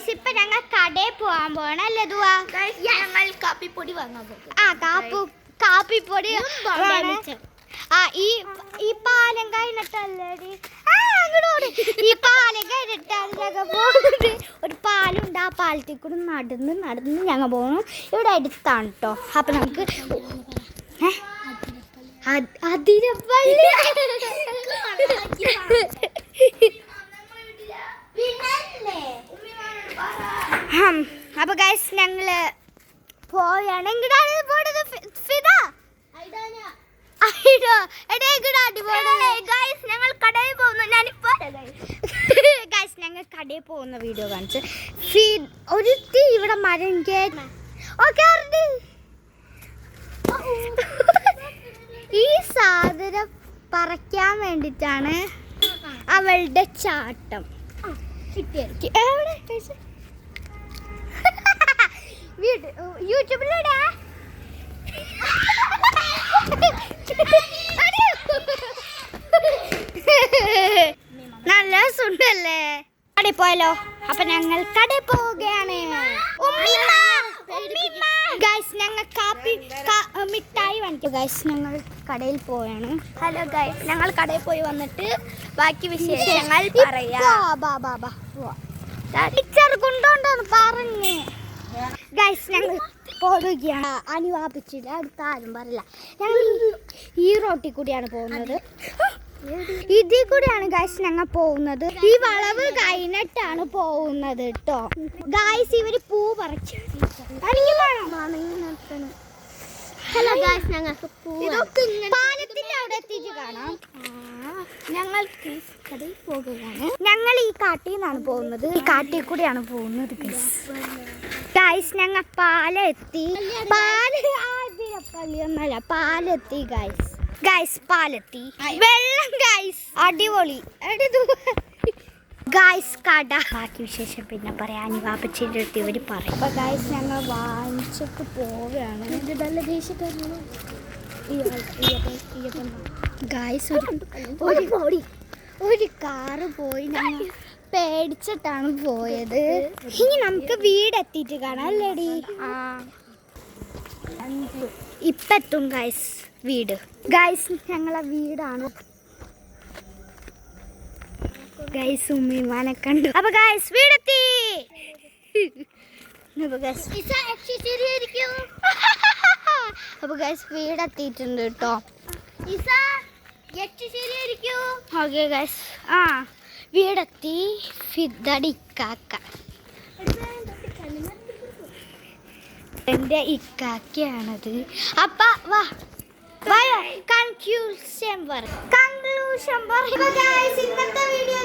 Guys ഇപ്പൊ ഞങ്ങൾ കടയിൽ പോകാൻ പോകണല്ലേ ദുവാ ഞങ്ങൾ കാപ്പിപ്പൊടി വാങ്ങാൻ പോകും. കാപ്പിപ്പൊടി ഈ പാലം കഴിഞ്ഞിട്ടല്ലേ ഈ പാലം കഴിഞ്ഞിട്ടല്ലേ പോകുന്നത്. ഒരു പാലുണ്ട്, ആ പാലത്തിൽ കൂടെ നടന്ന് ഞങ്ങൾ പോകണം. ഇവിടെ അടുത്താണ് കേട്ടോ. അപ്പൊ നമുക്ക് അതിരപ്പള്ളി അപ്പൊ ഗൈസ് ഞങ്ങള് പോയാണ്. എങ്ങടാണ് പോണത് ഫിദ? ഞങ്ങൾ കടയിൽ പോകുന്നു. ഗൈസ് ഞങ്ങൾ കടയിൽ പോകുന്ന വീഡിയോ കാണിച്ച് ഒരു ഇവിടെ മരം ഈ സാധനം പറിക്കാൻ വേണ്ടിട്ടാണ് അവളുടെ ചാട്ടം. യൂട്യൂബിലൂടെ നല്ല സുണ്ടല്ലേ. കടയിൽ പോയല്ലോ. അപ്പൊ ഞങ്ങൾ കടയിൽ പോവുകയാണ്. ഗൈസ് ഞങ്ങൾ മിഠായി വാങ്ങിക്കും. ഗൈസ് ഞങ്ങൾ കടയിൽ പോയാണ്. ഹലോ ഗൈസ്, ഞങ്ങൾ കടയിൽ പോയി വന്നിട്ട് ബാക്കി വിശേഷങ്ങൾ പറയാം. ടീച്ചർ കൊണ്ടോണ്ടെന്ന് പറഞ്ഞ്. ഗൈസ് ഞങ്ങൾ പോവുകയാണ്. അനുവാപിച്ചില്ല, അടുത്ത ആരും പറയില്ല. ഞങ്ങൾ ഈ റോട്ടിൽ കൂടിയാണ് പോകുന്നത്. ഇതിൽ കൂടെയാണ് ഗൈസ് ഞങ്ങൾ പോകുന്നത്. ഈ വളവ് കഴിഞ്ഞിട്ടാണ് പോകുന്നത് കേട്ടോ. ഗൈസ് ഇവര് പൂ പറിച്ചു. ഹലോ ഗൈസ്, ഞങ്ങൾക്ക് പാലത്തിന്റെ അവിടെ എത്തിയിട്ട് കാണാം. ഞങ്ങൾ കടയിൽ പോകുകയാണ്. ഞങ്ങൾ ഈ കാട്ടിൽ നിന്നാണ് പോകുന്നത്. ഈ കാട്ടിൽ കൂടെയാണ് പോകുന്നത് ഗൈസ്. ഞങ്ങൾ പാലെത്തി. അതിരപ്പള്ളിയൊന്നല്ല, പാലെത്തി ഗൈസ്. ഗൈസ് പാലെത്തി. വെള്ളം ഗൈസ് അടിപൊളി. ഗൈസ് കട ബാക്കി വിശേഷം പിന്നെ പറയാൻ വാപ്പച്ചിൻ്റെ അടുത്ത് ഇവർ പറയും. അപ്പൊ ഗൈസ് ഞങ്ങൾ വാങ്ങിച്ചിട്ട് പോവുകയാണ്. ഗൈസ് ഒരു കാറ് പോയി. ഞങ്ങൾ പേടിച്ചിട്ടാണ് പോയത്. ഇനി നമുക്ക് വീടെത്തിയിട്ട് കാണാം അല്ലേടി? ഇപ്പെത്തും ഗൈസ് വീട്. ഗൈസ് ഞങ്ങളെ വീടാണ് ഗൈസ്. ഉമ്മിമാനെ കണ്ടു. അപ്പൊ ഗൈസ് വീടെത്തി. അപ്പൊ ഗൈസ് വീടെത്തിയിട്ടുണ്ട് കേട്ടോ. Okay guys. വീടെത്തി. ഫിദടിക്കാക്ക എൻ്റെ ഇക്കാക്കയാണത്. അപ്പ വാ കൺക്ലൂഷൻ പറ. ഇന്നത്തെ വീഡിയോ